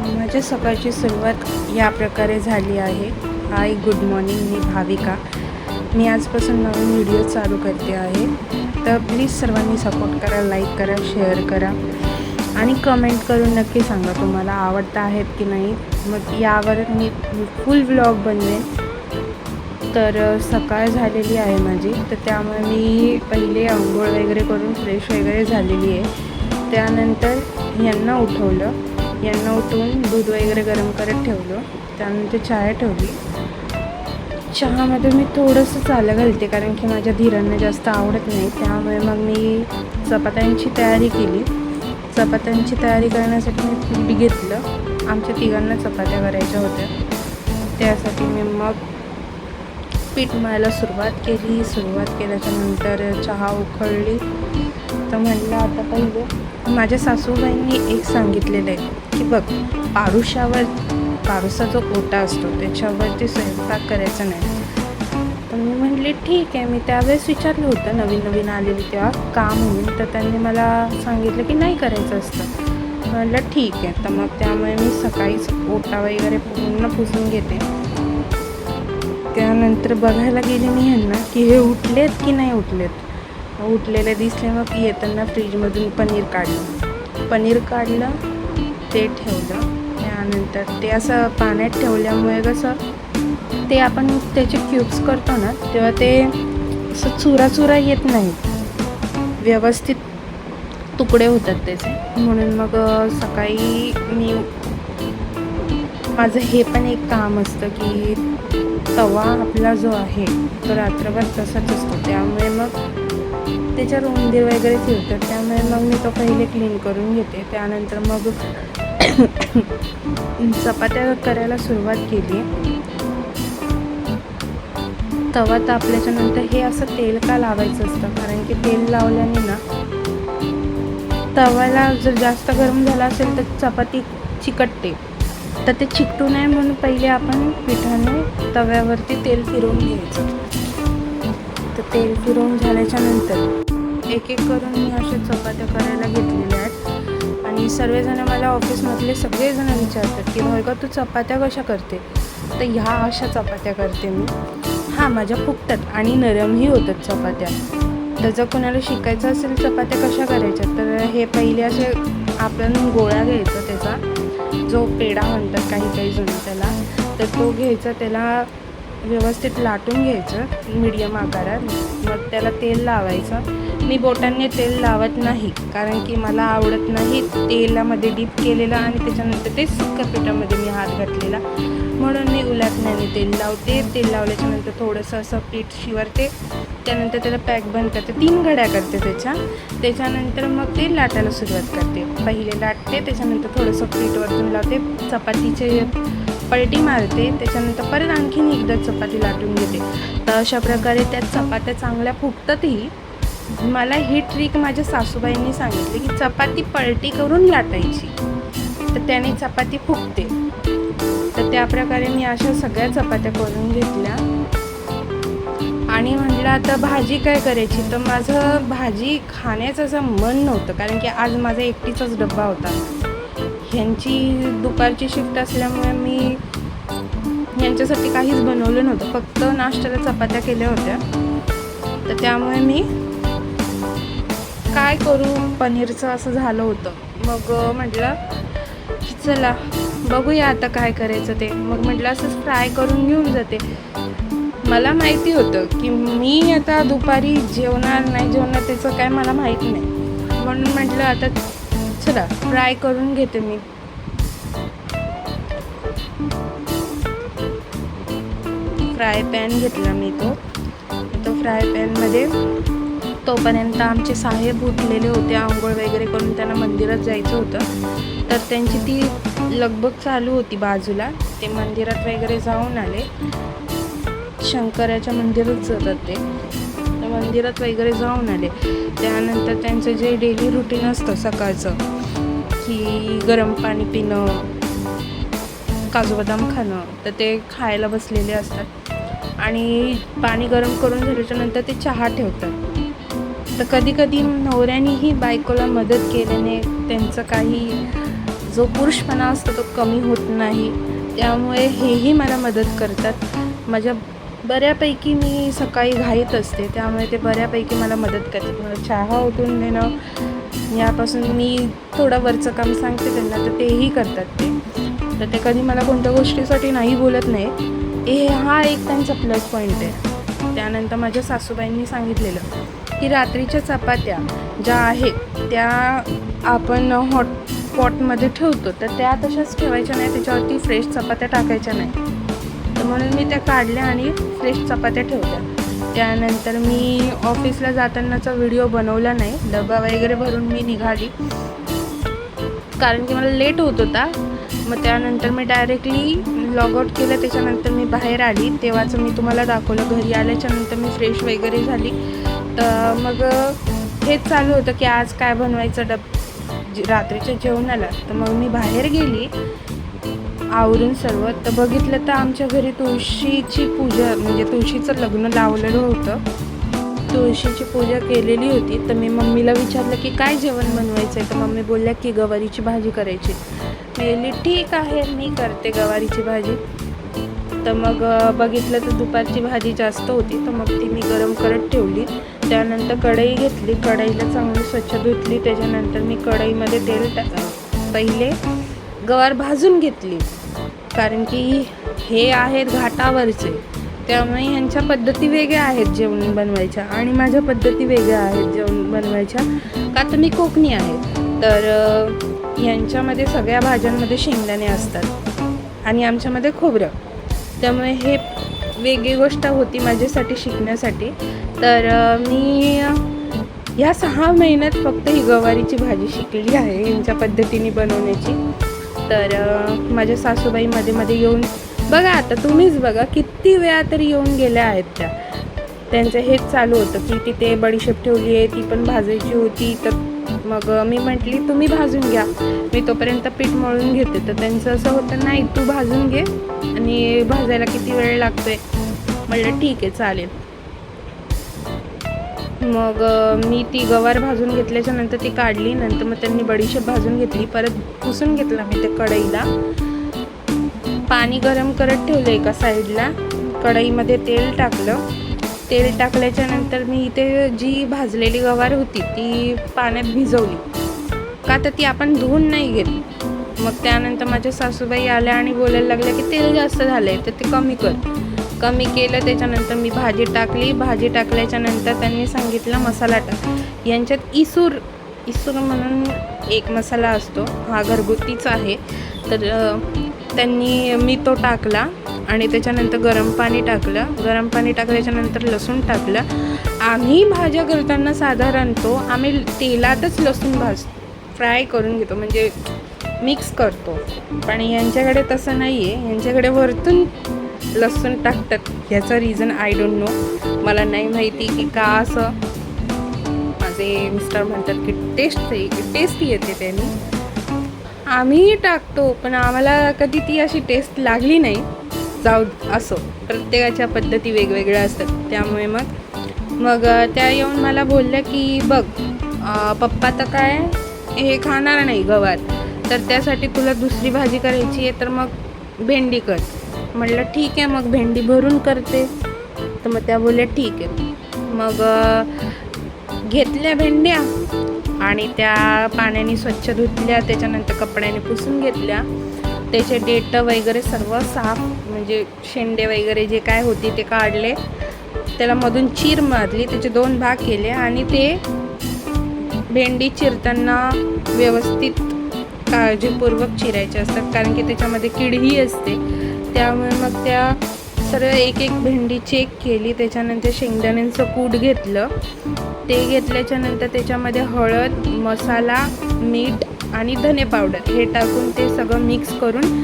माझ्या सकाळची सुरुवात या प्रकारे झाली आहे. हाय, गुड मॉर्निंग. मी भाविका. मी आजपासून नवीन व्हिडिओ चालू करते आहे. तर प्लीज सर्वांनी सपोर्ट करा, लाईक करा, शेअर करा आणि कमेंट करून नक्की सांगा तुम्हाला आवडता आहेत की नाही. मग यावर मी फुल व्लॉग बनवेन. तर सकाळ झालेली आहे माझी, तर त्यामुळे मी पहिले अंघोळ वगैरे करून फ्रेश वगैरे झालेली आहे. त्यानंतर यांना उठवून दूध वगैरे गरम करत ठेवलं. त्यानंतर चहा ठेवली. चहामध्ये मी थोडंसं चालं घालते कारण की माझ्या धीरांना जास्त आवडत नाही. त्यामुळे मग मी चपात्यांची तयारी केली. चपात्यांची तयारी करण्यासाठी मी पीठ घेतलं. आमच्या तिघांना चपात्या करायच्या होत्या, त्यासाठी मी मग पीठ मळायला सुरुवात केल्याच्या नंतर चहा उकळली. तर म्हटलं आता पहिले माझ्या सासूबाईंनी एक सांगितलेलं आहे की बघ, पारुसा जो ओटा असतो त्याच्यावरती स्वयंपाक करायचा नाही. तर मी म्हटले ठीक आहे. मी त्यावेळेस विचारलं होतं, नवीन आलेली तेव्हा का म्हणून. तर त्यांनी मला सांगितलं की नाही करायचं असतं. म्हटलं ठीक आहे. तर मग त्यामुळे मी सकाळीच ओटा वगैरे पूर्ण पुसून घेते. त्यानंतर बघायला गेले मी ह्यांना की हे उठलेत की नाही उठलेत. उठलेले दिसले. मग येताना फ्रीजमधून पनीर काढलं, ते ठेवलं. त्यानंतर ते असं पाण्यात ठेवल्यामुळे कसं ते आपण त्याचे क्यूब्स करतो ना, तेव्हा ते असं चुरा येत नाही, व्यवस्थित तुकडे होतात त्याचे. म्हणून मग सकाळी माझं हे पण एक काम असतं की तवा आपला जो आहे तो रात्रभर तसाच असतो. त्यामुळे मग त्याच्यावर उंदीर वगैरे फिरतात. त्यामुळे मग मी तो पहिले क्लीन करून घेते. त्यानंतर मग चपात्या करायला सुरुवात केली. तवा तापल्याच्या नंतर हे असं तेल का लावायचं असतं, कारण की तेल लावल्याने ना तव्याला जर जास्त गरम झाला असेल तर चपाती चिकटते. तर ते चिकटू नये म्हणून पहिले आपण पिठाने तव्यावरती तेल फिरवून घ्यायचं. तर तेल फिरवून झाल्याच्या नंतर एक करून मी अशा चपात्या करायला घेतलेल्या आहेत. आणि सर्वजण मला ऑफिसमधले सगळेजण विचारतात की भाविका तू चपात्या कशा करते. तर ह्या अशा चपात्या करते मी. माझ्या फुगतात आणि नरमही होतात चपात्या. तर जर कोणाला शिकायचं असेल चपात्या कशा करायच्या, तर हे पहिले असे आपण गोळा घ्यायचा, त्याचा जो पेढा म्हणतात काही जण त्याला, तर तो घ्यायचा, त्याला व्यवस्थित लाटून घ्यायचं मीडियम आकारात. मग त्याला तेल लावायचं. मी बोटांनी तेल लावत नाही कारण की मला आवडत नाही तेलामध्ये डीप केलेलं आणि त्याच्यानंतर ते सुक्या पिठामध्ये मी हात घातलेला, म्हणून मी उलटण्याने तेल लावते. तेल लावल्याच्या नंतर थोडंसं असं पीठ शिवरते. त्यानंतर त्याला पॅक बंद करते. 3 घड्या करते त्याच्यानंतर मग ते लाटायला सुरुवात करते. पहिले लाटते, त्याच्यानंतर थोडंसं पीठ वरतून लावते, चपातीचे पलटी मारते, त्याच्यानंतर परत आणखीन एकदा चपाती लाटून घेते. तर अशा प्रकारे त्या चपात्या चांगल्या फुगतातही. मला ही ट्रिक माझ्या सासूबाईंनी सांगितली की चपाती पलटी करून लाटायची, तर त्याने चपाती फुगते. तर त्या प्रकारे मी अशा सगळ्या चपात्या करून घेतल्या. आणि म्हटलं आता भाजी काय करायची. तर माझं भाजी खाण्याचं असं मन नव्हतं कारण की आज माझा एकटीचाच डब्बा होता. ह्यांची दुपारची शिफ्ट असल्यामुळे मी ह्यांच्यासाठी काहीच बनवलं नव्हतं, फक्त नाश्त्याला चपात्या केल्या होत्या. तर त्यामुळे मी काय करू, पनीरचं असं झालं होतं. मग म्हटलं की चला बघूया आता काय करायचं ते. मग म्हटलं असंच फ्राय करून घेऊन जाते. मला माहिती होतं की मी आता दुपारी जेवणार त्याचं काय मला माहीत नाही, म्हणून म्हटलं आता चला फ्राय करून घेते मी. फ्राय पॅन घेतला मी. तो फ्राय पॅनमध्ये तोपर्यंत आमचे साहेब उठलेले होते. आंघोळ वगैरे करून त्यांना मंदिरात जायचं होतं, तर त्यांची ती लगबग चालू होती बाजूला. ते मंदिरात वगैरे जाऊन आले. शंकराच्या मंदिरात जातात ते. तर मंदिरात वगैरे जाऊन आले. त्यानंतर त्यांचं जे डेली रुटीन असतं सकाळचं की गरम पाणी पिणं, काजू बदाम खाणं, तर ते खायला बसलेले असतात. आणि पाणी गरम करून झाल्याच्या नंतर ते चहा ठेवतात. तर कधी नवऱ्यानेही बायकोला मदत केल्याने त्यांचं काही जो पुरुषपणा असतो तो कमी होत नाही. त्यामुळे हेही मला मदत करतात. माझ्या बऱ्यापैकी मी सकाळी घाईत असते, त्यामुळे ते बऱ्यापैकी मला मदत करतात. मला चहा ओतून देणं यापासून मी थोडं वरचं काम सांगते त्यांना, तर तेही करतात तर ते कधी मला कोणत्या गोष्टीसाठी नाही बोलत नाही. हा एक त्यांचा प्लस पॉईंट आहे. त्यानंतर माझ्या सासूबाईंनी सांगितलेलं की रात्रीच्या चपात्या ज्या आहेत त्या आपण हॉटपॉटमध्ये ठेवतो, तर त्या तशाच ठेवायच्या नाही, त्याच्यावरती फ्रेश चपात्या टाकायच्या नाही. तर म्हणून मी त्या काढल्या आणि फ्रेश चपात्या ठेवल्या. त्यानंतर मी ऑफिसला जातानाचा व्हिडिओ बनवला नाही. डबा वगैरे भरून मी निघाली, कारण की मला लेट होत होता. मग त्यानंतर मी डायरेक्टली लॉग आउट केलं. त्याच्यानंतर मी बाहेर आली, तेव्हाचं मी तुम्हाला दाखवलं. घरी आल्याच्यानंतर मी फ्रेश वगैरे झाली. तर मग हेच चालू होतं की आज काय बनवायचं रात्रीच्या जेवणाला. तर मग मी बाहेर गेली आवरून सर्व. तर बघितलं तर आमच्या घरी तुळशीची पूजा, म्हणजे तुळशीचं लग्न लावलेलं होतं. तुळशीची पूजा केलेली होती. तर मी मम्मीला विचारलं की काय जेवण बनवायचं आहे. तर मम्मी बोलल्या की गवारीची भाजी करायची. मी बोलली ठीक आहे, मी करते गवारीची भाजी. तर मग बघितलं तर दुपारची भाजी जास्त होती, तर मग ती मी गरम करत ठेवली. त्यानंतर कढई घेतली, कढईला चांगली स्वच्छ धुतली. त्याच्यानंतर मी कढईमध्ये तेल पहिले गवार भाजून घेतली, कारण की हे आहेत घाटावरचे, त्यामुळे ह्यांच्या पद्धती वेगळ्या आहेत जेवण बनवायच्या आणि माझ्या पद्धती वेगळ्या आहेत जेवण बनवायच्या. का तर मी कोकणी आहे, तर ह्यांच्यामध्ये सगळ्या भाज्यांमध्ये शेंगदाणे असतात आणि आमच्यामध्ये खोबरं. त्यामुळे हे वेगळी गोष्ट होती माझ्यासाठी शिकण्यासाठी. तर मी ह्या 6 महिन्यात फक्त ही गवारीची भाजी शिकली आहे यांच्या पद्धतीने बनवण्याची. तर माझ्या सासूबाई मध्ये येऊन बघा, आता तुम्हीच बघा किती वेळा तरी येऊन गेल्या आहेत त्यांचं हेच चालू होतं की तिथे बडीशेप ठेवली आहे, ती पण भाजायची होती. तर मग मी म्हटली तुम्ही भाजून घ्या, मी तोपर्यंत पीठ मळून घेते. तर त्यांचं असं होतं नाही तू भाजून घे, आणि भाजायला किती वेळ लागतोय. म्हटलं ठीक आहे चालेल. मग मी ती गवार भाजून घेतल्याच्या नंतर ती काढली. नंतर मग त्यांनी बडीशेप भाजून घेतली, परत पुसून घेतला मी त्या कढईला. पाणी गरम करत ठेवलं एका साईडला. कढईमध्ये तेल टाकलं. तेल टाकल्याच्या नंतर मी इथे जी भाजलेली गवार होती ती पाण्यात भिजवली, का तर ती आपण धुवून नाही घेत. मग त्यानंतर माझ्या सासूबाई आल्या आणि बोलायला लागल्या की तेल जास्त झालं आहे, तर ते कमी कर. कमी केलं. त्याच्यानंतर मी भाजी टाकली. भाजी टाकल्याच्या नंतर त्यांनी सांगितलं मसाला टाक. यांच्यात इसूर म्हणून एक मसाला असतो, हा घरगुतीच आहे. तर मी तो टाकला आणि त्याच्यानंतर गरम पाणी टाकलं. गरम पाणी टाकल्याच्यानंतर लसूण टाकलं. आम्ही भाज्या करताना साधारणतः आम्ही तेलातच लसूण फ्राय करून घेतो, म्हणजे मिक्स करतो. पण यांच्याकडे तसं नाही आहे, यांच्याकडे वरतून लसूण टाकतात. ह्याचं रिझन आय डोंट नो, मला नाही माहिती की का असं. माझे मिस्टर म्हणतात की टेस्ट येते त्याने. आम्हीही टाकतो, पण आम्हाला कधी ती अशी टेस्ट लागली नाही. जाऊ असो, प्रत्येकाच्या पद्धती वेगवेगळ्या असतात. त्यामुळे मग त्या येऊन मला बोलल्या की बघ पप्पा तर काय हे खाणार नाही गवार, तर त्यासाठी तुला दुसरी भाजी करायची आहे, तर मग भेंडी कर. म्हटलं ठीक आहे, मग भेंडी भरून करते. तर मग त्या बोलल्या ठीक आहे. मग घेतल्या भेंड्या आणि त्या पाण्याने स्वच्छ धुतल्या. त्याच्यानंतर कपड्याने पुसून घेतल्या. त्याचे देठ वगैरे सर्व साफ, म्हणजे शेंडे वगैरे जे काय होती ते काढले. त्याला मधून चीर मारली, त्याचे 2 भाग केले आणि ते भेंडी चिरताना व्यवस्थित काळजीपूर्वक चिरायचे असतात, कारण की त्याच्यामध्ये किडही असते. त्यामुळे मग त्या सर्व एक भेंडी चेक केली. त्याच्यानंतर शेंगदाण्यांचं कूट घेतलं. ते घेतल्याच्या नंतर त्याच्यामध्ये हळद, मसाला, मीठ आणि धने पावडर हे टाकून ते सगळं मिक्स करून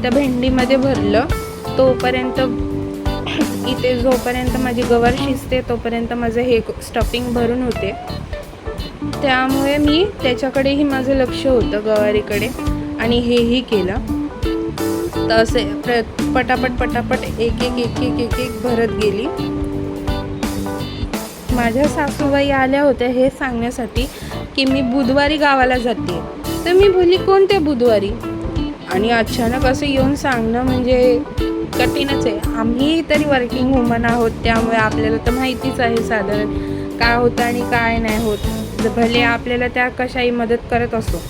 त्या भेंडीमध्ये भरलं. तोपर्यंत इथे जोपर्यंत माझी गवार शिजते तोपर्यंत माझं हे स्टफिंग भरून होते. त्यामुळे मी त्याच्याकडेही माझं लक्ष होतं, गवारीकडे, आणि हेही केलं. तर असे पटापट एक एक भरत गेली. माझ्या सासूबाई आल्या होत्या हे सांगण्यासाठी की मी बुधवारी गावाला जाते. तर मी बोलली कोणत्या बुधवारी? आणि अचानक असं येऊन सांगणं म्हणजे कठीणच आहे. आम्ही तरी वर्किंग वुमन आहोत, त्यामुळे आपल्याला तर माहितीच आहे साधारण काय होतं आणि काय नाही होत, भले आपल्याला त्या कशाही मदत करत असो.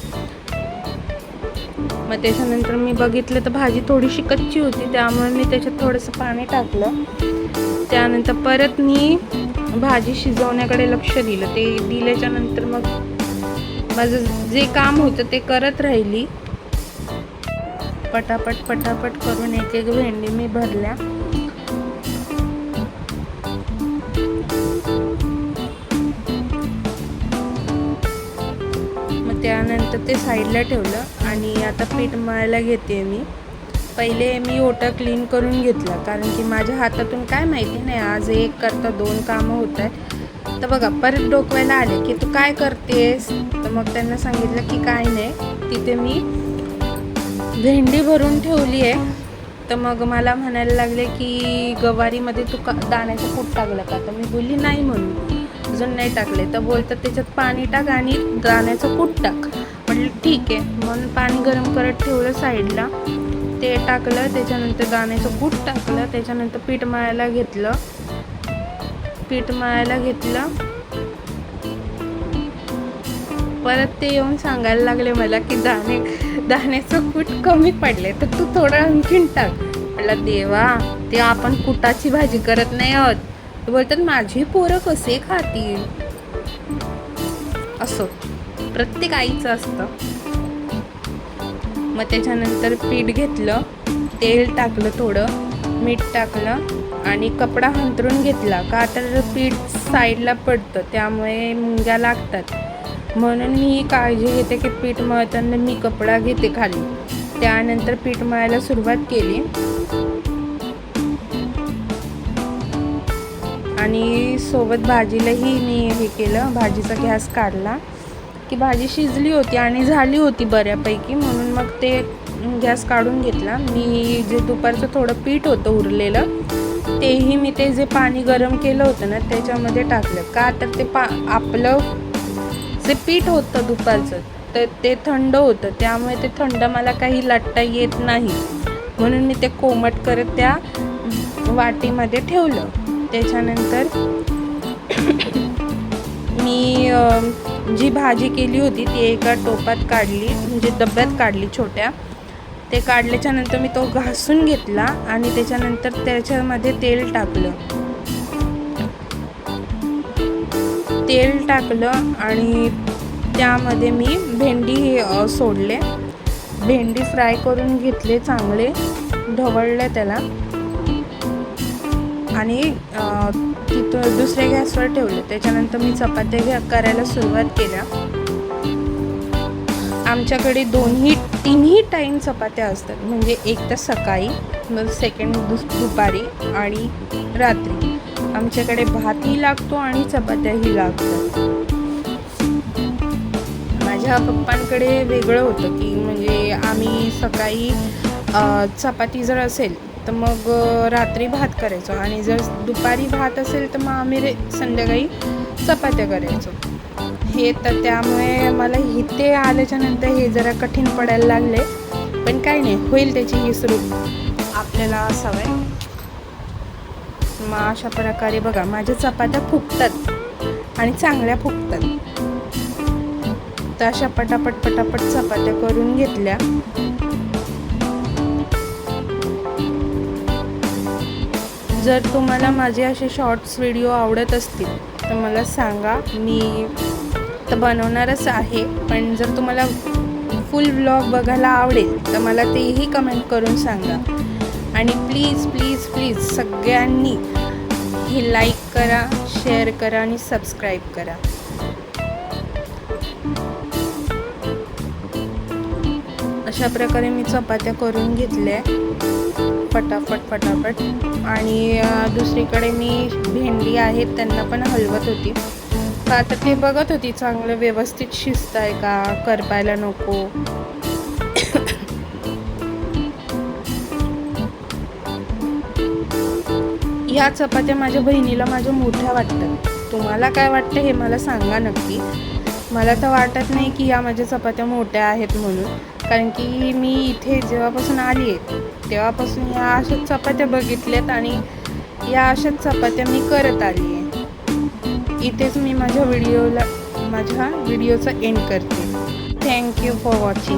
मग त्याच्यानंतर मी बघितलं तर भाजी थोडीशी कच्ची होती, त्यामुळे मी त्याच्यात थोडंसं पाणी टाकलं. त्यानंतर परत मी भाजी शिजवण्याकडे लक्ष दिलं. ते दिल्याच्या नंतर मग माझं जे काम होतं ते करत राहिली. पटापट करून एक एक भेंडी मी भरल्या. मग त्यानंतर ते साईडला ठेवलं आणि आता पीठ मळायला घेते मी. पहिले मी ओटा क्लीन करून घेतला, कारण की माझ्या हातातून काय माहिती नाही, आज एक करता दोन कामं होत आहेत. तर बघा परत डोकवायला आले की तू काय करतेस? तर मग त्यांना सांगितलं की काय नाही, तिथे मी भेंडी भरून ठेवली आहे. तर मग मला म्हणायला लागले की गवारीमध्ये तू दाण्याचं कूट टाकलं का? तर मी बोलली नाही, म्हणून अजून नाही टाकले. तर बोलतात त्याच्यात पाणी टाक आणि दाण्याचं कूट टाक. म्हटलं ठीक आहे. म्हणून पाणी गरम करत ठेवलं साईडला, ते टाकलं. त्याच्यानंतर दाण्याचं कूट टाकलं. त्याच्यानंतर पीठ मळायला घेतलं. परत ते येऊन सांगायला लागले मला की दाण्याचं कूट कमी पडले, तर तू थोडं आणखीन टाक. म्हटलं देवा, ते आपण कुटाची भाजी करत नाही आहोत. ते बोलतात माझी पोरं कसे खातील. असो प्रत्येक आईचं असतं. मग त्याच्यानंतर पीठ घेतलं, तेल टाकलं, थोडं मीठ टाकलं आणि कपडा हंतरून घेतला. का तर पीठ साईडला पडतं, त्यामुळे मुंग्या लागतात. म्हणून मी काळजी घेते की पीठ मळताना मी कपडा घेते खाली. त्यानंतर पीठ मळायला सुरुवात केली आणि सोबत भाजीलाही मी हे केलं. भाजीचा गॅस काढला की भाजी शिजली होती आणि झाली होती बऱ्यापैकी, म्हणून मग ते गॅस काढून घेतला. मी जे दुपारचं थोडं पीठ होतं उरलेलं, तेही मी ते जे पाणी गरम केलं होतं ना त्याच्यामध्ये टाकलं. का तर ते आपलं जे पीठ होतं दुपारचं तर ते थंड होतं, त्यामुळे ते थंड मला काही लाटता येत नाही. म्हणून मी ते कोमट करत त्या वाटीमध्ये ठेवलं. त्याच्यानंतर मी जी भाजी केली होती ती एका टोपात काढली, म्हणजे डब्यात काढली छोट्या. ते काढल्याच्या नंतर मी तो घासून घेतला आणि त्याच्यानंतर त्याच्यामध्ये तेल टाकलं आणि त्यामध्ये मी भेंडी सोडले. भेंडी फ्राय करून घेतले, चांगले ढवळले त्याला आणि तिथं दुसऱ्या गॅसवर ठेवले. त्याच्यानंतर मी चपात्या करायला सुरुवात केल्या. आमच्याकडे तिन्ही टाईम चपात्या असतात, म्हणजे एक तर सकाळी, मग सेकंड दुपारी आणि रात्री. आमच्याकडे भातही लागतो आणि चपात्याही लागतात. माझ्या पप्पांकडे वेगळं होतं की म्हणजे आम्ही सकाळी चपाती जर असेल तर मग रात्री भात करायचो आणि जर दुपारी भात असेल तर मग आम्ही संध्याकाळी चपात्या करायचो. हे तर त्यामुळे मला इथे आल्याच्यानंतर हे जरा कठीण पडायला लागले, पण काही नाही, होईल त्याची ही सुरू आपल्याला सवय. मग अशा प्रकारे बघा माझ्या चपात्या फुगतात आणि चांगल्या फुगतात. तर अशा पटापट चपात्या करून घेतल्या. जर तुम्हाला माझे असे शॉर्ट्स व्हिडिओ आवडत असतील तर मला सांगा, मी तर बनवणारच आहे. पण जर तुम्हाला फुल व्लॉग बघायला आवडेल तर मला तेही कमेंट करून सांगा. आणि प्लीज सगळ्यांनी हे लाईक करा, शेअर करा आणि सबस्क्राईब करा. अशा प्रकारे मी चपात्या करून घेतल्या फटाफट. आणि दुसरीकडे मी भेंडी आहेत त्यांना पण हलवत होती. आता ते बघत होती चांगलं व्यवस्थित शिजत आहे का, करपायला नको. ह्या चपात्या माझ्या बहिणीला माझ्या मोठ्या वाटतात. तुम्हाला काय वाटतं हे मला सांगा नक्की. मला तर वाटत नाही की या माझ्या चपात्या मोठ्या आहेत म्हणून, कारण की मी इथे जेव्हापासून आली आहे तेव्हापासून या अशाच चपात्या बघितल्यात आणि या अशाच चपात्या मी करत आली आहे. इथेच मी माझ्या व्हिडिओचा एंड करते. Thank you for watching.